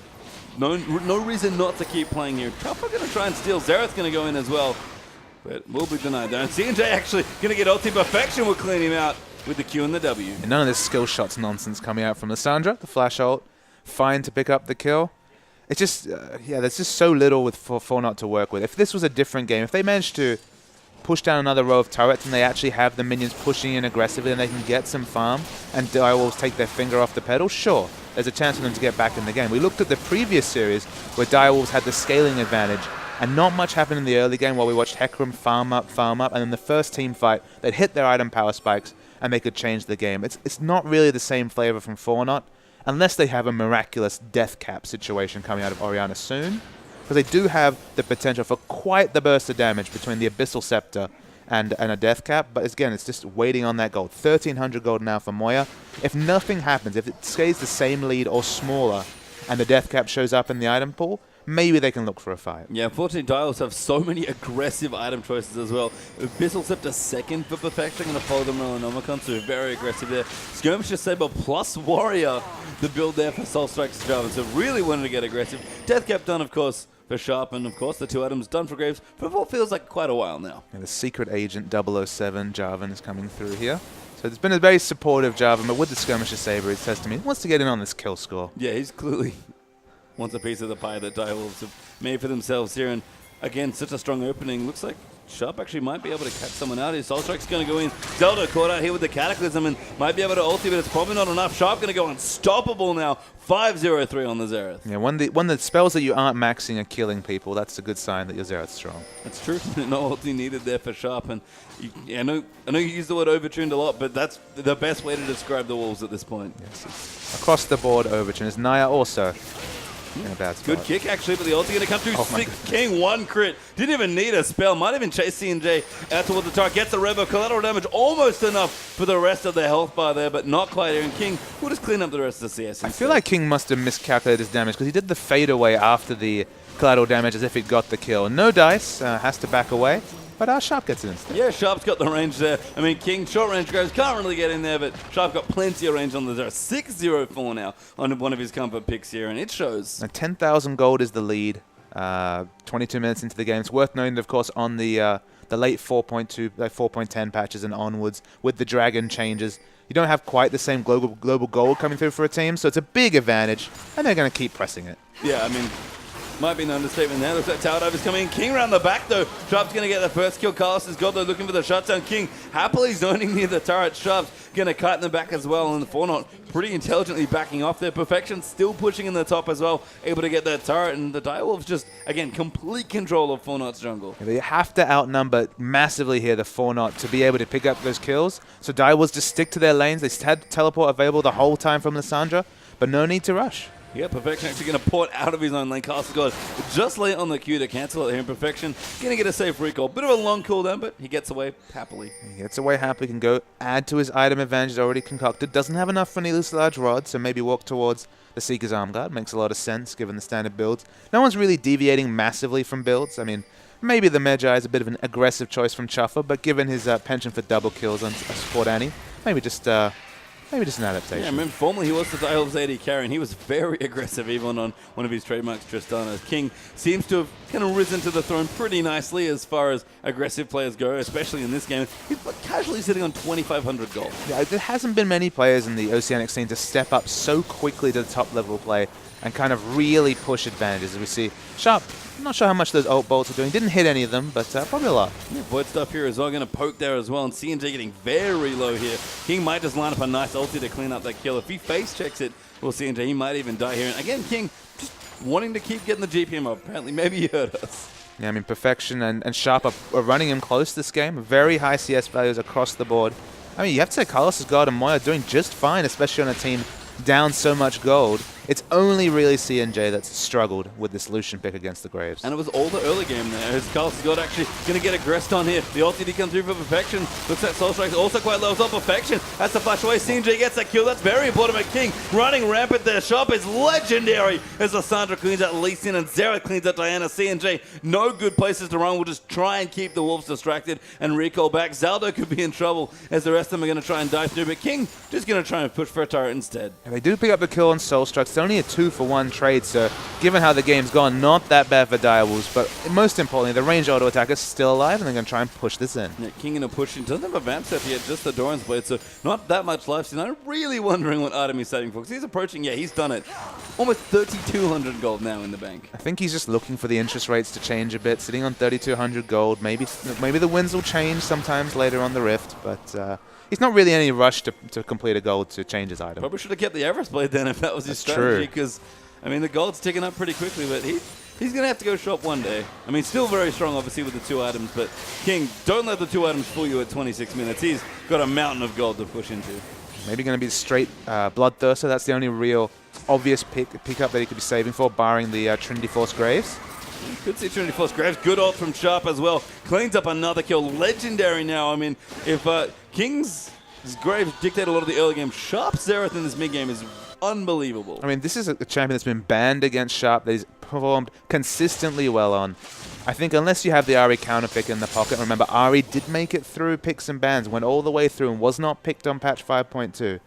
no reason not to keep playing here. Chopper going to try and steal. Xerath's going to go in as well, but will be denied there. And CNJ actually going to get ulti perfection. Will clean him out with the Q and the W. And none of this skill shots nonsense coming out from Lissandra. The flash ult, fine to pick up the kill. It's just, yeah, there's just so little for Fortnite to work with. If this was a different game, if they managed to push down another row of turrets and they actually have the minions pushing in aggressively and they can get some farm and Direwolves take their finger off the pedal, sure, there's a chance for them to get back in the game. We looked at the previous series where Direwolves had the scaling advantage and not much happened in the early game while we watched Hecarim farm up, and in the first team fight, they'd hit their item power spikes and they could change the game. It's not really the same flavor from Fortnite unless they have a miraculous death cap situation coming out of Oriana soon, because they do have the potential for quite the burst of damage between the Abyssal Scepter and a death cap, but again, it's just waiting on that gold. 1,300 gold now for Moya. If nothing happens, if it stays the same lead or smaller, and the death cap shows up in the item pool, maybe they can look for a fight. Yeah, unfortunately, Dials have so many aggressive item choices as well. Abyssal Scepter second for Perfection, going to follow the Melanomicon, so very aggressive there. Skirmisher Saber plus Warrior, the build there for Soul Strike's Jarvan, so really wanted to get aggressive. Death Cap done, of course, for Sharp, and of course the 2 items done for Graves for what feels like quite a while now. And the Secret Agent 007 Jarvan is coming through here. So it's been a very supportive Jarvan, but with the Skirmisher Saber, it says to me, he wants to get in on this kill score. Yeah, he's clearly wants a piece of the pie that Direwolves have made for themselves here. And again, such a strong opening. Looks like Sharp actually might be able to catch someone out here. Soul Strike's going to go in. Zelda caught out here with the Cataclysm and might be able to ulti, but it's probably not enough. Sharp going to go unstoppable now. 5-0-3 on the Xerath. Yeah, when the spells that you aren't maxing are killing people, that's a good sign that your Xerath's strong. That's true. No ulti needed there for Sharp. And I know you use the word overtuned a lot, but that's the best way to describe the Wolves at this point. Yes, across the board overtuned. Is Naya also in a bad spot? Good kick, actually, but the ulti going to come through. King, 1 crit. Didn't even need a spell. Might even chase C&J out towards the turret. Gets the Revo. Collateral damage almost enough for the rest of the health bar there, but not quite here. And King will just clean up the rest of the CS. I feel like King must have miscalculated his damage because he did the fade away after the collateral damage as if he'd got the kill. No dice. Has to back away. But Sharp gets it instead. Yeah, Sharp's got the range there. I mean, King, short range Graves can't really get in there, but Sharp got plenty of range on the 0. 6-0-4 now on one of his comfort picks here, and it shows. Now 10,000 gold is the lead. 22 minutes into the game. It's worth noting, of course, on the late 4.2, 4.10 patches and onwards with the Dragon changes, you don't have quite the same global gold coming through for a team, so it's a big advantage, and they're going to keep pressing it. Yeah, I mean, might be an understatement there. Looks like Tower Diver's coming in. King around the back, though. Sharp's going to get the first kill. Carlos has got, though, looking for the shutdown. King happily zoning near the turret. Sharp's going to cut in the back as well. And the Fortnite pretty intelligently backing off there. Perfection still pushing in the top as well. Able to get that turret. And the Direwolves just, again, complete control of Fortnite's jungle. Yeah, they have to outnumber massively here, the Fortnite, to be able to pick up those kills. So Direwolves just stick to their lanes. They had teleport available the whole time from Lissandra, but no need to rush. Yeah, Perfection actually going to port out of his own lane. Castle's got just late on the queue to cancel it here. And Perfection going to get a safe recall. Bit of a long cooldown, but he gets away happily. He gets away happily, can go add to his item advantage already concocted. Doesn't have enough for Needless Large Rod, so maybe walk towards the Seeker's Arm Guard. Makes a lot of sense given the standard builds. No one's really deviating massively from builds. I mean, maybe the Magi is a bit of an aggressive choice from Chuffer, but given his penchant for double kills on support Annie, maybe just an adaptation. Yeah, I remember formerly he was the Direwolves AD carry, and he was very aggressive even on one of his trademarks, Tristana. King seems to have kind of risen to the throne pretty nicely as far as aggressive players go, especially in this game. He's casually sitting on 2,500 gold. Yeah, there hasn't been many players in the Oceanic scene to step up so quickly to the top level play and kind of really push advantages. As we see Sharp, I'm not sure how much those ult bolts are doing. Didn't hit any of them, but probably a lot. Yeah, Void stuff here as well. Going to poke there as well. And C&J getting very low here. King might just line up a nice ulti to clean up that kill. If he face checks it, well, C&J, he might even die here. And again, King just wanting to keep getting the GPM up. Apparently, maybe he heard us. Yeah, I mean, Perfection and Sharp are running him close this game. Very high CS values across the board. I mean, you have to say Carlos' God and Moya are doing just fine, especially on a team down so much gold. It's only really C&J that's struggled with this Lucian pick against the Graves. And it was all the early game there. As Carlos got actually going to get aggressed on here. The ulti did come through for Perfection. Looks like Soul Strike also quite low. It's all Perfection. That's the flash away. C&J gets that kill. That's very important. But King running rampant there. Sharp is legendary as Lissandra cleans out Lee Sin and Xerath cleans out Diana. C&J, no good places to run. We'll just try and keep the Wolves distracted and recall back. Zaldo could be in trouble as the rest of them are going to try and dive through. But King just going to try and push for a turret instead. And they do pick up the kill on Soul Strike. It's only a 2-for-1 trade, so given how the game's gone, not that bad for Direwolves, but most importantly, the range auto attack is still alive, and they're going to try and push this in. Yeah, King in a push. He doesn't have a Vamp set yet, just the Doran's Blade, so not that much life. So I'm really wondering what item he's setting for, because he's approaching, yeah, he's done it. Almost 3,200 gold now in the bank. I think he's just looking for the interest rates to change a bit, sitting on 3,200 gold. Maybe the wins will change sometimes later on the Rift, but he's not really in any rush to complete a gold to change his item. Probably should have kept the Everest Blade then if that was his strategy, because I mean, the gold's ticking up pretty quickly, but he's going to have to go shop one day. I mean, still very strong, obviously, with the 2 items, but King, don't let the 2 items fool you at 26 minutes. He's got a mountain of gold to push into. Maybe going to be straight Bloodthirster. That's the only real obvious pickup that he could be saving for, barring the Trinity Force Graves. Good C2 force. Graves, good ult from Sharp as well. Cleans up another kill. Legendary now. I mean, if King's Graves dictate a lot of the early game, Sharp Xerath in this mid game is unbelievable. I mean, this is a champion that's been banned against Sharp that he's performed consistently well on. I think unless you have the Ahri counterpick in the pocket, remember, Ahri did make it through picks and bans, went all the way through and was not picked on patch 5.2. If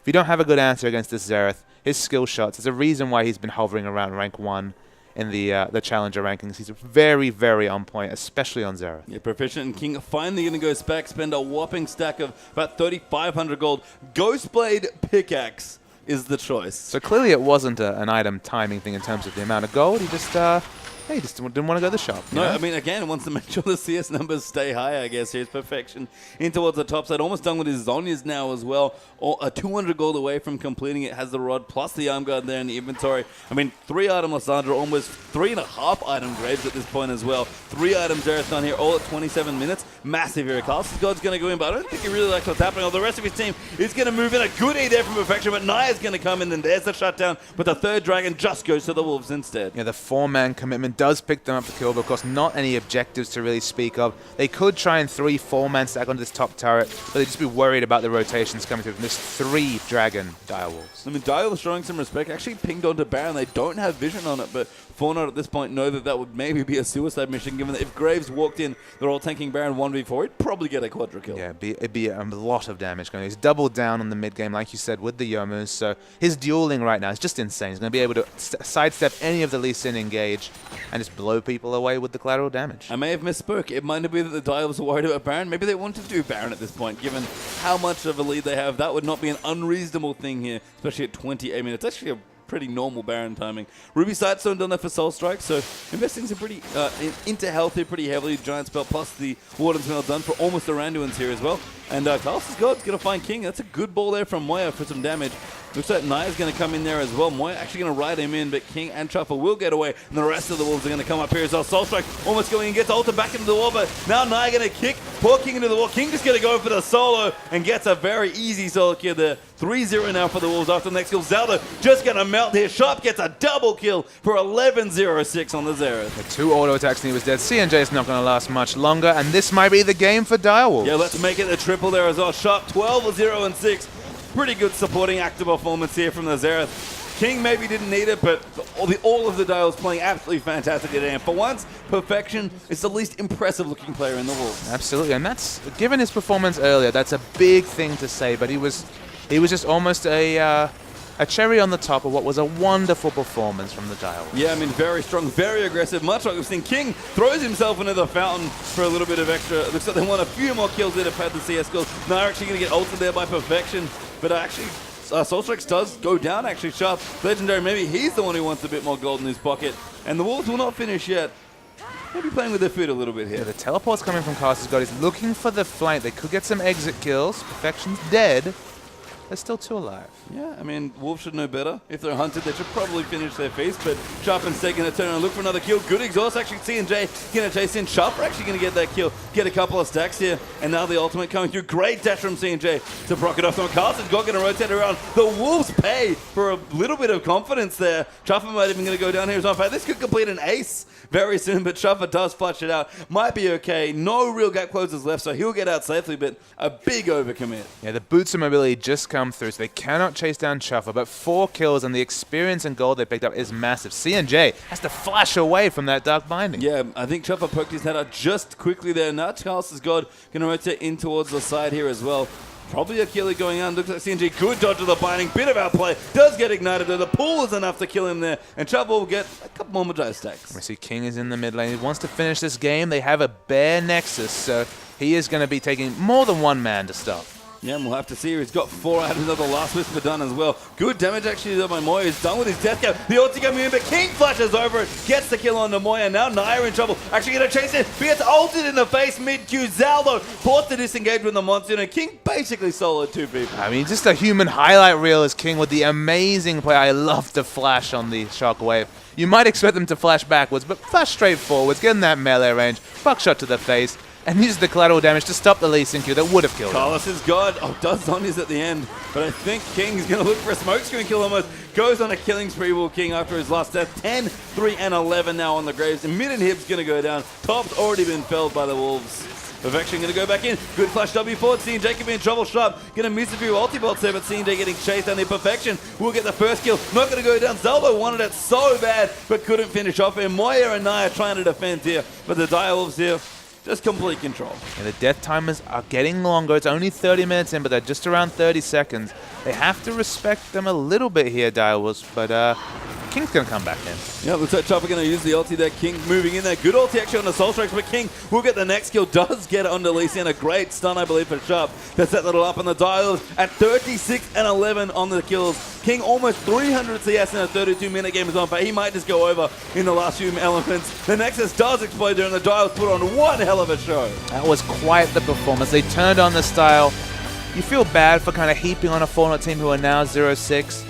you don't have a good answer against this Xerath, his skill shots, there's a reason why he's been hovering around rank 1 in the challenger rankings. He's very, very on point, especially on Xerath. Yeah, Proficient and King finally going to go spec, spend a whopping stack of about 3,500 gold. Ghostblade Pickaxe is the choice. So clearly it wasn't an item timing thing in terms of the amount of gold. He just didn't want to go to the shop. No, know? I mean, again, wants to make sure the CS numbers stay high, I guess. Here's Perfection in towards the top side. Almost done with his Zhonya's now as well. A 200 gold away from completing it. Has the rod plus the arm guard there in the inventory. I mean, 3-item Lysandra, almost 3.5-item Graves at this point as well. 3-item Xerath done here, all at 27 minutes. Massive here. Carl's God's going to go in, but I don't think he really likes what's happening. The rest of his team is going to move in. A good E there from Perfection, but Naya's going to come in, and there's the shutdown. But the third dragon just goes to the Wolves instead. Yeah, the 4-man commitment does pick them up the kill, but of course not any objectives to really speak of. They could try and 3-4-man stack onto this top turret, but they'd just be worried about the rotations coming through from this 3 dragon Direwolves. I mean, Direwolves showing some respect. Actually pinged onto Baron. They don't have vision on it, but Fortnite at this point know that that would maybe be a suicide mission, given that if Graves walked in, they're all tanking Baron 1v4, he'd probably get a quadra kill. Yeah, it'd be a lot of damage going. He's doubled down on the mid game, like you said, with the Yomus, so his dueling right now is just insane. He's going to be able to sidestep any of the Lee Sin engage and just blow people away with the collateral damage. I may have misspoke. It might be that the Direwolves are worried about Baron. Maybe they want to do Baron at this point, given how much of a lead they have. That would not be an unreasonable thing here, especially at 28 minutes. Actually a pretty normal Baron timing. Ruby Sightstone done that for Soul Strike, so investing some pretty into health here pretty heavily. Giant Spell plus the Warden's Mail done for almost the Randuin's here as well. And Carl's God's going to find King. That's a good ball there from Moya for some damage. Looks like Naya's going to come in there as well. Moya actually going to ride him in, but King and Chuffer will get away. And the rest of the Wolves are going to come up here as well. Soul Strike almost going and gets ulted back into the wall, but now Naya going to kick poor King into the wall. King just going to go for the solo and gets a very easy solo kill there. 3-0 now for the Wolves after the next kill. Zelda just going to melt here. Sharp gets a double kill for 11-0-6 on the Xerath. The 2 auto attacks and he was dead. CNJ is not going to last much longer, and this might be the game for Direwolves. Yeah, let's make it a triple there as well. Sharp 12-0-6. Pretty good supporting active performance here from the Xerath. King maybe didn't need it, but all of the Dials playing absolutely fantastic today. And for once, Perfection is the least impressive looking player in the Wolves. Absolutely, and that's, given his performance earlier, that's a big thing to say, but he was just almost a cherry on the top of what was a wonderful performance from the Dial. Yeah, I mean, very strong, very aggressive, much like we've seen. King throws himself into the fountain for a little bit of extra. Looks like they want a few more kills there to pad the CS skills. Now they're actually going to get ulted there by Perfection, but actually Soul Strikes does go down, actually. Sharp, Legendary, maybe he's the one who wants a bit more gold in his pocket, and the Wolves will not finish yet. Maybe playing with their food a little bit here. Yeah, the teleport's coming from Carl's God. He's looking for the flank. They could get some exit kills. Perfection's dead. There's still 2 alive. Yeah, I mean, Wolves should know better. If they're hunted, they should probably finish their feast, but Sharp and Steg going to turn around and look for another kill. Good exhaust, actually. CNJ going to chase in. Sharp are actually going to get that kill, get a couple of stacks here, and now the ultimate coming through. Great dash from CNJ to proc it off. Carlson's got going to rotate around. The Wolves pay for a little bit of confidence there. Chuffer might even going to go down here as well. In fact, this could complete an ace very soon, but Chuffer does flush it out. Might be okay. No real gap closers left, so he'll get out safely, but a big overcommit. Yeah, the boots of mobility just come through, so they cannot chase down Chuffer, but 4 kills and the experience and gold they picked up is massive. CNJ has to flash away from that Dark Binding. Yeah, I think Chuffer poked his head out just quickly there. Now Charles' God going to rotate in towards the side here as well. Probably a killer going on. Looks like CNJ good dodge of the binding. Bit of outplay. Does get ignited though. The pool is enough to kill him there. And Chuffer will get a couple more Magi stacks. We see King is in the mid lane. He wants to finish this game. They have a bare Nexus, so he is going to be taking more than 1 man to stop. Yeah, and we'll have to see. He's got 4 items of the last Whisper done as well. Good damage actually done by Moya. He's done with his death cap. The ulti coming in, but King flashes over it. Gets the kill on Moya. Now Naya in trouble. Actually going to chase it. He gets ulted in the face mid-Q. Zaldo forced to disengage with the monster. And King basically soloed 2 people. I mean, just a human highlight reel is King with the amazing play. I love the flash on the Shockwave. You might expect them to flash backwards, but flash straight forwards, get in that melee range, buckshot to the face. and uses the collateral damage to stop the Lee Sin Q that would have killed him. Carlos is God. Oh, does Zhonya's at the end. But I think King's going to look for a smokescreen kill almost. Goes on a killing spree, Will King, after his last death. 10, 3, and 11 now on the Graves. And mid and hip's going to go down. Top's already been felled by the Wolves. Perfection going to go back in. Good flash W forward. CJ can be in trouble. Sharp going to miss a few ulti-bolts there, but CJ getting chased down there. Perfection will get the first kill. Not going to go down. Zalbo wanted it so bad, but couldn't finish off. And Moya and Naya trying to defend here. But the Direwolves here, just complete control. And the death timers are getting longer. It's only 30 minutes in, but they're just around 30 seconds. They have to respect them a little bit here, Direwolves, but King's going to come back in. Yeah, looks like Chopper going to use the ulti there. King moving in there. Good ulti actually on the Soul Strikes, but King will get the next kill. Does get it onto Lee Sin. A great stun, I believe, for Sharp to set that all up on the Dials at 36 and 11 on the kills. King almost 300 CS in a 32-minute game is on, but he might just go over in the last few elements. The Nexus does explode there, and the Dials put on one hell of a show. That was quite the performance. They turned on the style. You feel bad for kind of heaping on a Fallout team who are now 0-6.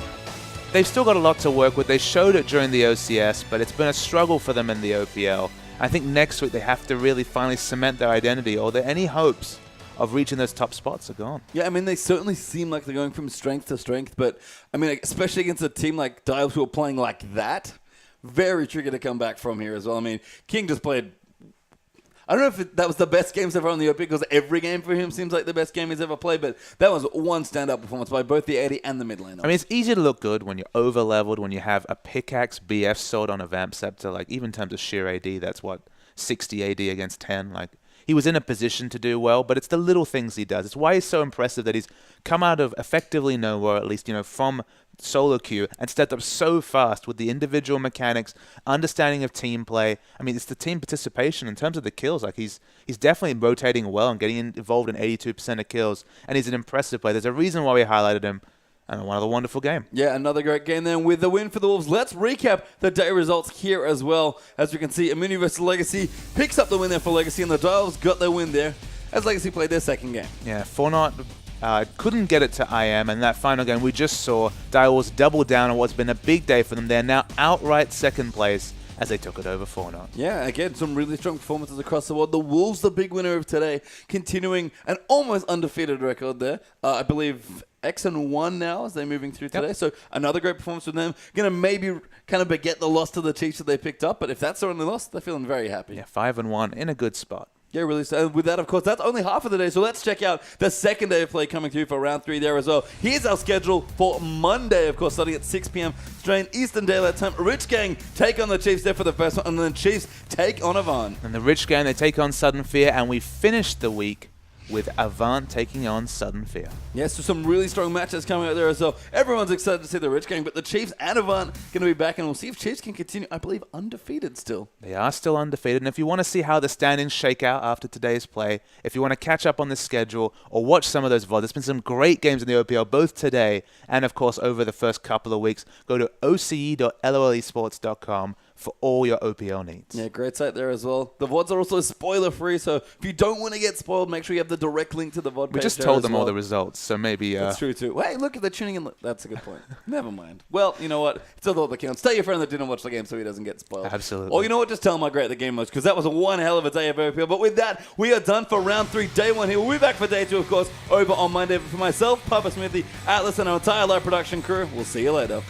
They've still got a lot to work with. They showed it during the OCS, but it's been a struggle for them in the OPL. I think next week they have to really finally cement their identity, or any hopes of reaching those top spots are gone. Yeah, I mean, they certainly seem like they're going from strength to strength, but, I mean, especially against a team like Dials who are playing like that, very tricky to come back from here as well. I mean, King just played... I don't know if that was the best games ever on the OP, because every game for him seems like the best game he's ever played, but that was one standout performance by both the AD and the mid laner. I mean, it's easy to look good when you're over-leveled, when you have a pickaxe BF sword on a Vamp Scepter. Like, even in terms of sheer AD, that's what, 60 AD against 10? Like, he was in a position to do well, but it's the little things he does. It's why he's so impressive that he's come out of effectively nowhere, at least, from solo queue, and stepped up so fast with the individual mechanics, understanding of team play. I mean, it's the team participation in terms of the kills. Like, he's definitely rotating well and getting involved in 82% of kills, and he's an impressive player. There's a reason why we highlighted him. And another wonderful game. Yeah, another great game then with the win for the Wolves. Let's recap the day results here as well. As we can see, Immunity vs Legacy picks up the win there for Legacy, and the Dials got their win there as Legacy played their second game. Yeah, Fortnite couldn't get it to IM, and that final game we just saw, Dials double down on what's been a big day for them. They're now outright second place as they took it over Fortnite. Yeah, again, some really strong performances across the board. The Wolves, the big winner of today, continuing an almost undefeated record there. I believe X&1 now as they're moving through today. Yep. So another great performance from them. Going to maybe kind of beget the loss to the Chiefs that they picked up, but if that's their only loss, they're feeling very happy. Yeah, 5-1 in a good spot. Yeah, really. So with that, of course, that's only half of the day. So let's check out the second day of play coming through for round 3 there as well. Here's our schedule for Monday, of course, starting at 6 p.m. Australian Eastern Daylight Time. Rich Gang take on the Chiefs there for the first one, and then Chiefs take on Avant. And the Rich Gang, they take on Sudden Fear, and we finish the week with Avant taking on Sudden Fear. Yes, so some really strong matches coming out there as well. Everyone's excited to see the Rich Gang, but the Chiefs and Avant going to be back, and we'll see if Chiefs can continue, I believe, undefeated still. They are still undefeated, and if you want to see how the standings shake out after today's play, if you want to catch up on the schedule or watch some of those VODs, there's been some great games in the OPL, both today and, of course, over the first couple of weeks. Go to oce.lolesports.com for all your OPL needs. Yeah, great site there as well. The VODs are also spoiler-free, so if you don't want to get spoiled, make sure you have the direct link to the VOD page. We just told them all the results, so maybe... That's true, too. Hey, look, they're tuning in. That's a good point. Never mind. Well, you know what? It's a thought that counts. Tell your friend that didn't watch the game so he doesn't get spoiled. Absolutely. Or you know what? Just tell him how great the game was, because that was one hell of a day of OPL. But with that, we are done for round 3, day 1 here. We'll be back for day 2, of course, over on Monday. But for myself, Papa Smithy, Atlas, and our entire live production crew, we'll see you later.